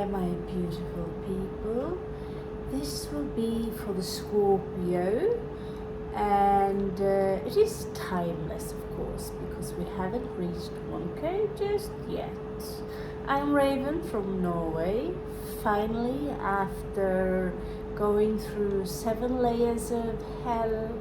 there, my beautiful people. This will be for the Scorpio, and it is timeless, of course, because we haven't reached 1K just yet. I'm Raven from Norway. Finally, after going through 7 layers of hell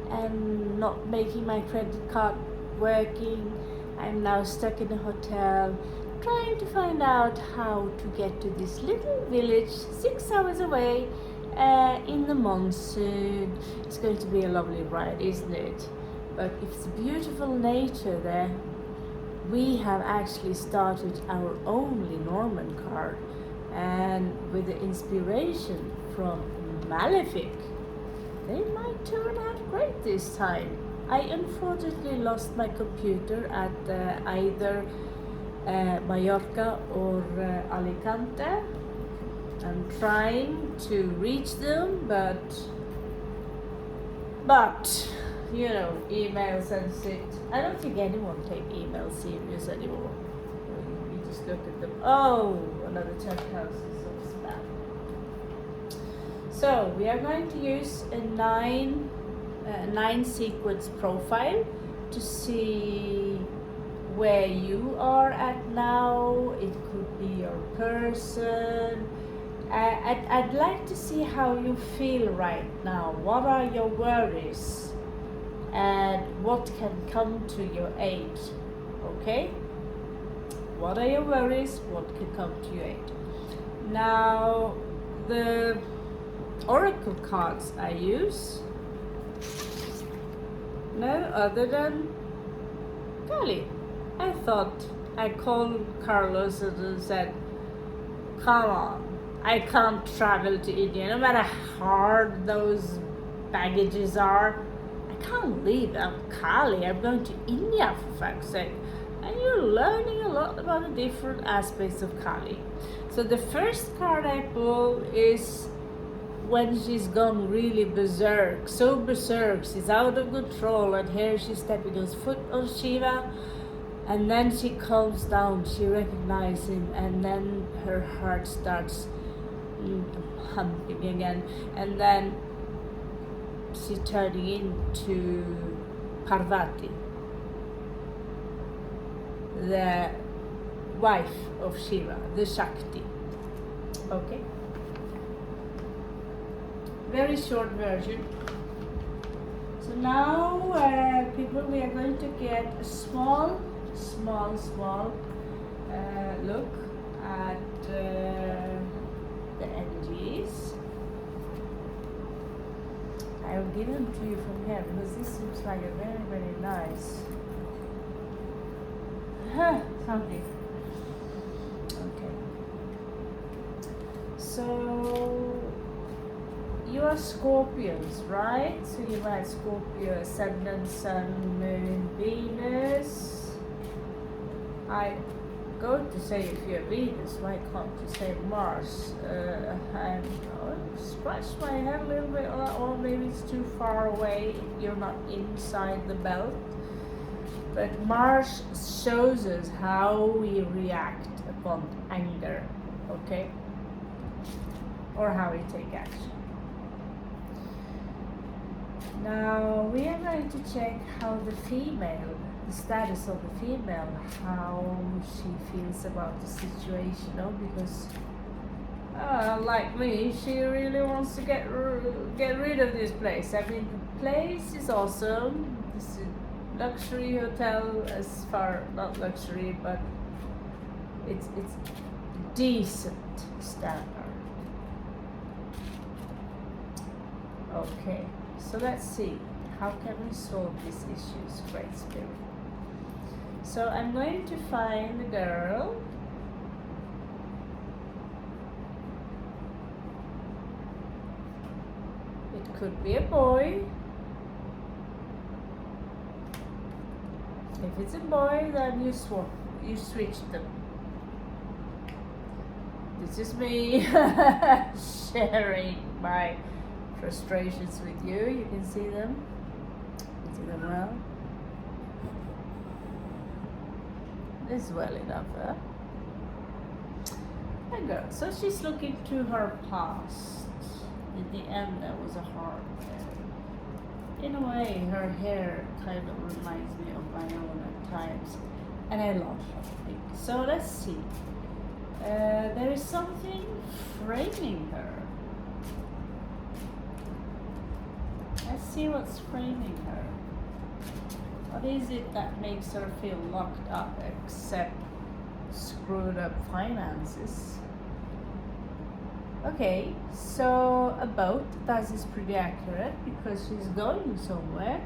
and not making my credit card working, I'm now stuck in a hotel trying to find out how to get to this little village 6 hours away in the monsoon. It's going to be a lovely ride, isn't it? But it's beautiful nature there. We have actually started our own Lenormand card, and with the inspiration from Malefic, they might turn out great this time. I unfortunately lost my computer at either Mallorca or Alicante. I'm trying to reach them, but you know, emails and shit. I don't think anyone take emails serious anymore. You just look at them. Oh, another 10 houses of spam. So we are going to use a 9 sequence profile to see where you are at now. It could be your person. I'd like to see how you feel right now. What are your worries? And what can come to your aid? Okay? What are your worries? What can come to your aid? Now, the oracle cards I use, no other than Kali. I thought I called Carlos and said, come on, I can't travel to India, no matter how hard those baggages are. I can't leave Kali. I'm going to India, for fuck's sake. And you're learning a lot about the different aspects of Kali. So the first card I pull is when she's gone really berserk. So berserk, she's out of control, and here she's stepping on foot on Shiva, and then she calms down, she recognizes him, and then her heart starts humping again, and then she's turning into Parvati, the wife of Shiva, the Shakti. Okay? Very short version. So now, people, we are going to get a small look at the energies. I will give them to you from here because this seems like a very, very nice something. Okay. So you are Scorpions, right? So you might Scorpio, Ascendant, Sun, Moon, Venus. I go to say if you're Venus, why can't you say Mars? And I'll scratch my head a little bit on that one. Maybe it's too far away if you're not inside the belt. But Mars shows us how we react upon anger, okay? Or how we take action. Now we are going to check how the female, the status of the female, how she feels about the situation, you know, because like me, she really wants to get rid of this place. I mean, the place is awesome. It's a luxury hotel, as far, not luxury, but it's decent standard. Okay, so let's see. How can we solve these issues, Great Spirit? So I'm going to find a girl. It could be a boy. If it's a boy, then you switch them. This is me sharing my frustrations with you. You can see them. You can see them well. This is well enough, huh? my God. So she's looking to her past. In the end, that was a hard hair. In a way, her hair kind of reminds me of my own at times. And I love her. So let's see. There is something framing her. Let's see what's framing her. What is it that makes her feel locked up except screwed up finances? Okay, so a boat, that is pretty accurate because she's going somewhere.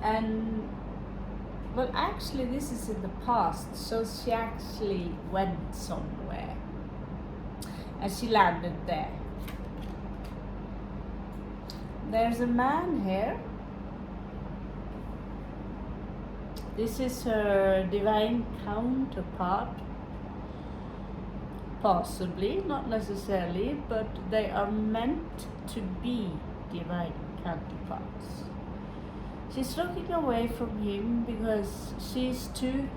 And well, actually this is in the past, so she actually went somewhere and she landed there. There's a man here. This is her divine counterpart. Possibly, not necessarily, but they are meant to be divine counterparts. She's looking away from him because she's too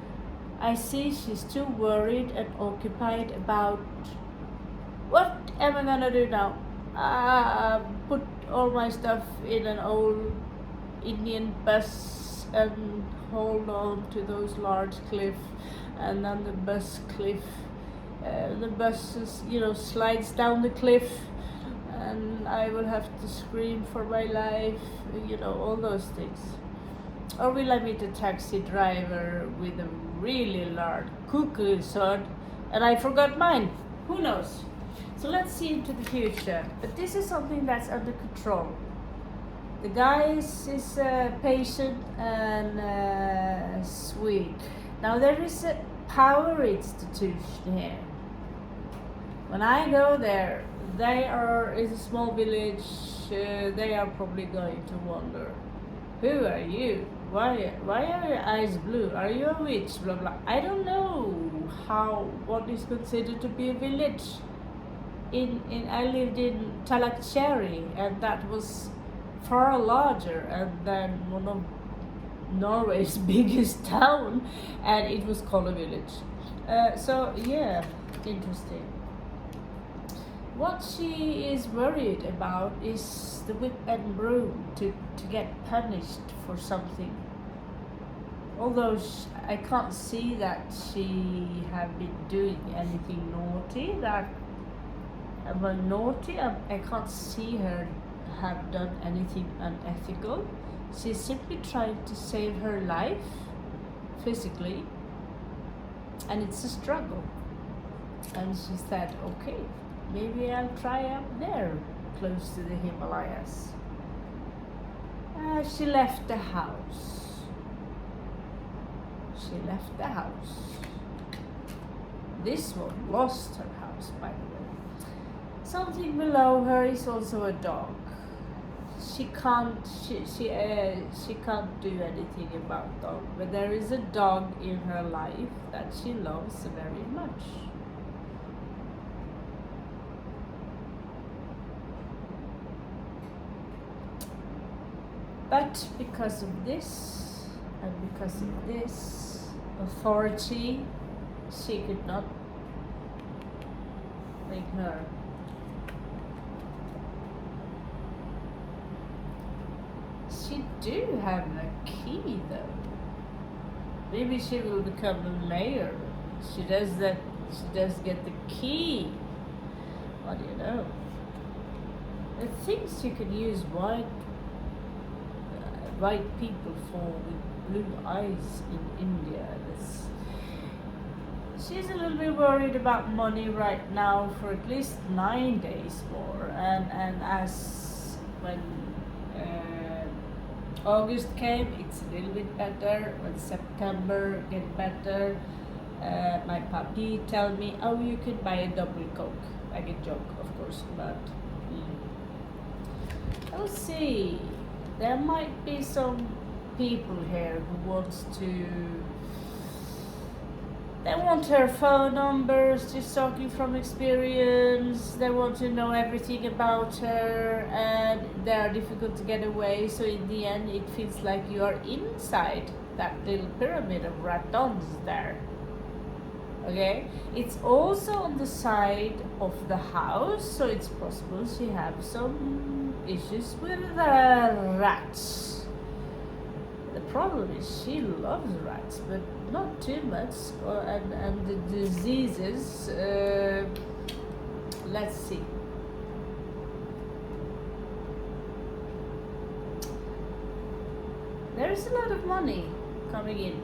worried and occupied about what am I gonna do now? Put all my stuff in an old Indian bus and hold on to those large cliffs, and then the bus slides down the cliff, and I will have to scream for my life, all those things. Or will I meet a taxi driver with a really large cuckoo sword and I forgot mine? Who knows? So let's see into the future. But this is something that's under control. The guy is patient and sweet. Now there is a power institution here. When I go there, it's a small village. They are probably going to wonder, who are you? Why are your eyes blue? Are you a witch? Blah blah. I don't know what is considered to be a village. I lived in Talakcherry, and that was far larger than one of Norway's biggest town, and it was called a village. So yeah, interesting. What she is worried about is the whip and broom to get punished for something. Although I can't see that she have been doing anything naughty. I can't see her have done anything unethical. She's simply trying to save her life physically, and it's a struggle. And she said, okay, maybe I'll try up there, close to the Himalayas. She left the house. This one lost her house, by the way. Something below her is also a dog. She can't do anything about dog, but there is a dog in her life that she loves very much. But because of this, and because of this authority, she could not make her. She do have a key though. Maybe she will become a mayor. She does get the key. What do you know? The things you can use white people for with blue eyes in India. She's a little bit worried about money right now for at least 9 days more, and as when August came, it's a little bit better. When September get better, my puppy tell me, oh, you could buy a double Coke. I get joke, of course, but we'll see. There might be some people here who they want her phone numbers, just talking from experience. They want to know everything about her, and they are difficult to get away. So in the end, it feels like you are inside that little pyramid of ratons there. Okay, it's also on the side of the house, so it's possible she have some issues with rats. The problem is she loves rats, but not too much. And the diseases. Let's see. There is a lot of money coming in.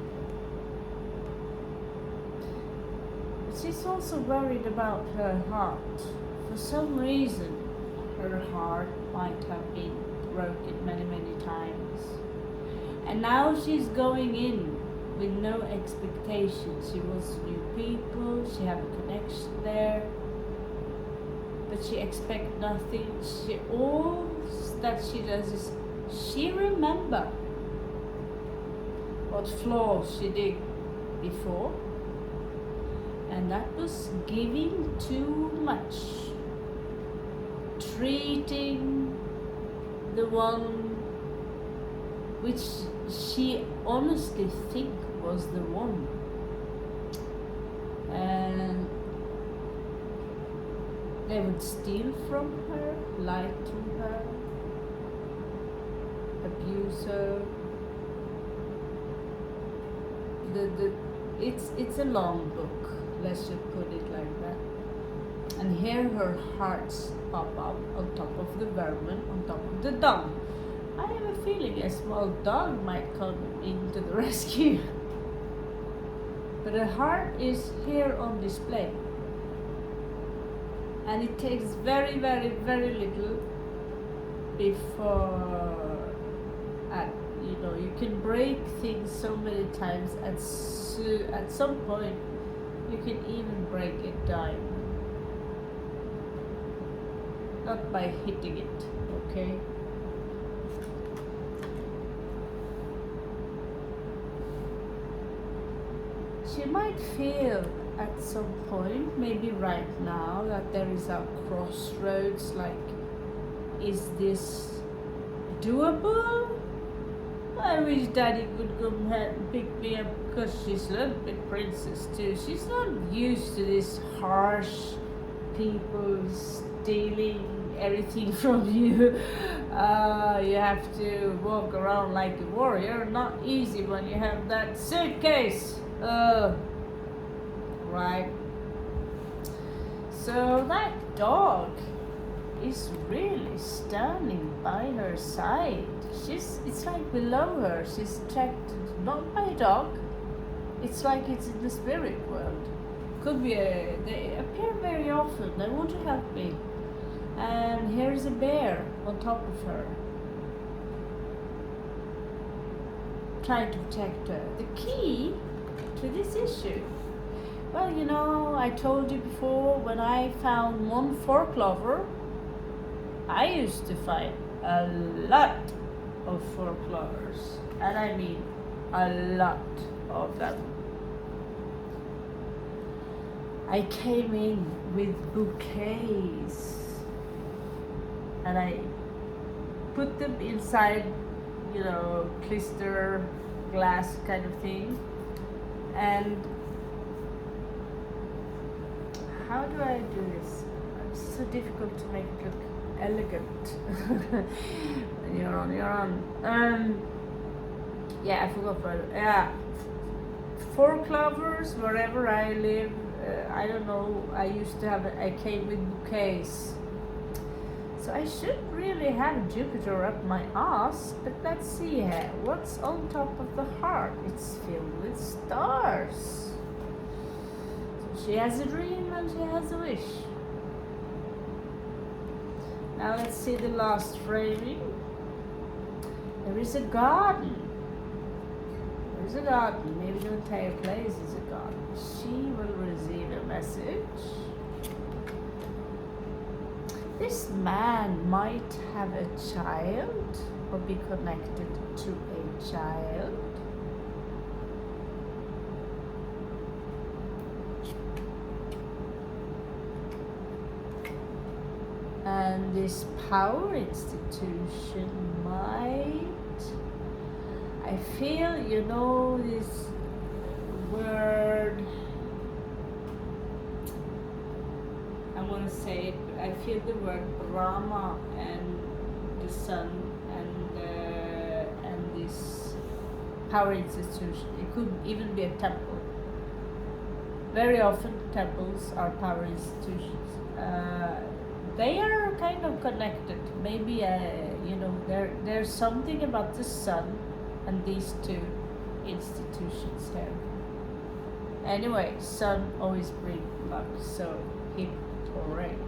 But she's also worried about her heart. For some reason, her heart might have been broken many, many times. And now she's going in with no expectations. She wants new people, she have a connection there. But she expects nothing. All that she does is she remember what flaws she did before, and that was giving too much, treating the one which she honestly think was the one, and they would steal from her, lie to her, abuse her. It's a long book, let's just put it like that. And here her hearts pop up on top of the vermin, on top of the dog. I have a feeling a small dog might come into the rescue. But her heart is here on display. And it takes very, very, very little before you can break things so many times, at some point you can even break it down, not by hitting it, okay? She might feel at some point, maybe right now, that there is a crossroads, like, is this doable? I wish Daddy could come and pick me up, because she's a little bit princess too. She's not used to this harsh people stealing everything from you. You have to walk around like a warrior. Not easy when you have that suitcase. Right. So that dog is really standing by her side. It's like below her. She's attracted not by a dog. It's like it's in the spirit world. Could be they appear very often. They want to help me. And here's a bear on top of her, trying to protect her. The key to this issue. Well, I told you before, when I found one fork lover, I used to find a lot of fork lovers, and I mean a lot of them. I came in with bouquets, and I put them inside, clister glass kind of thing. And how do I do this? It's so difficult to make it look elegant when you're on your own. I forgot about it. Yeah, fork lovers, wherever I live, I don't know, I came with bouquets. So I should really have Jupiter up my ass, but let's see here. What's on top of the heart? It's filled with stars. So she has a dream and she has a wish. Now let's see the last framing. There is a garden. There's a garden. Maybe the entire place is a garden. She will receive a message. This man might have a child or be connected to a child. And this power institution might, I feel, this word I want to say it, but I feel the word Rama and the sun and this power institution. It could even be a temple. Very often temples are power institutions. They are kind of connected. Maybe there's something about the sun and these two institutions here. Anyway, sun always brings luck, so hit or rain.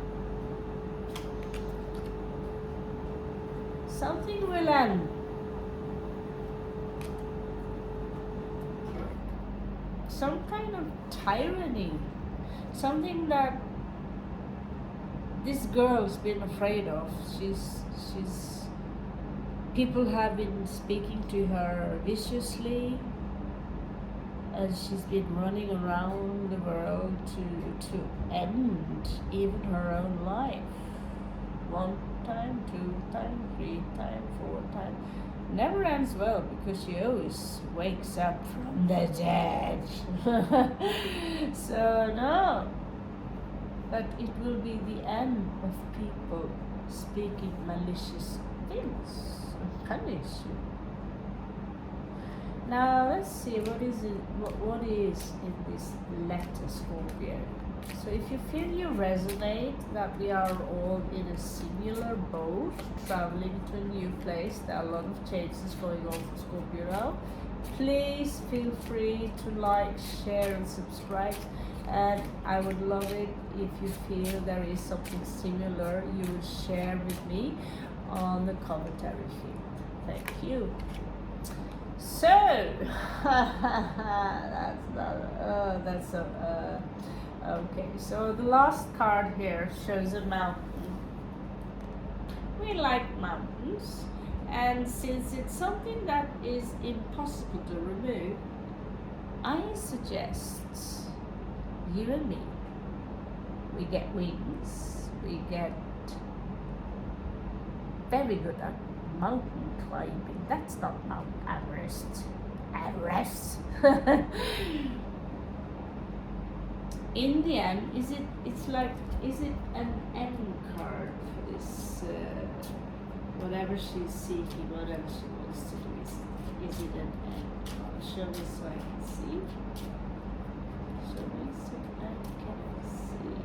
Something will end. Some kind of tyranny, something that this girl's been afraid of. She's people have been speaking to her viciously, and she's been running around the world to end even her own life. 1 time, 2 time, 3 time, 4 time. Never ends well because she always wakes up from the dead. So no, but it will be the end of people speaking malicious things and punish you. Now let's see what is in this letter, Scorpio. So if you feel you resonate, that we are all in a similar boat, traveling to a new place, there are a lot of changes going on for Scorpio now, please feel free to like, share and subscribe. And I would love it if you feel there is something similar you would share with me on the commentary field. Thank you. So, okay, so the last card here shows a mountain. We like mountains, and since it's something that is impossible to remove, I suggest you and me, we get wings, we get very good at mountain climbing. That's not Mount Everest. In the end, is it an end card for this whatever she's seeking, whatever she wants to do? Is it an end card? Show me so I can see. Show me so I can see.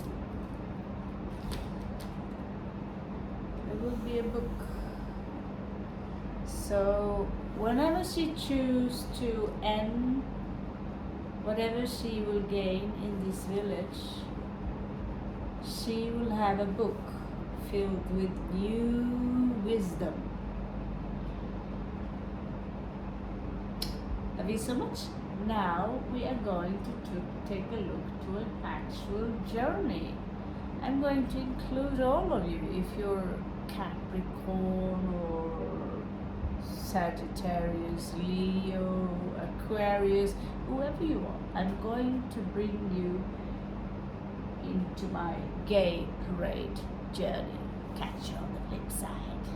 There will be a book. So whenever she chooses to end whatever she will gain in this village, she will have a book filled with new wisdom. Love you so much. Now we are going to take a look to an actual journey. I'm going to include all of you if you're Capricorn or Sagittarius, Leo, Aquarius, whoever you are. I'm going to bring you into my gay parade journey. Catch you on the flip side.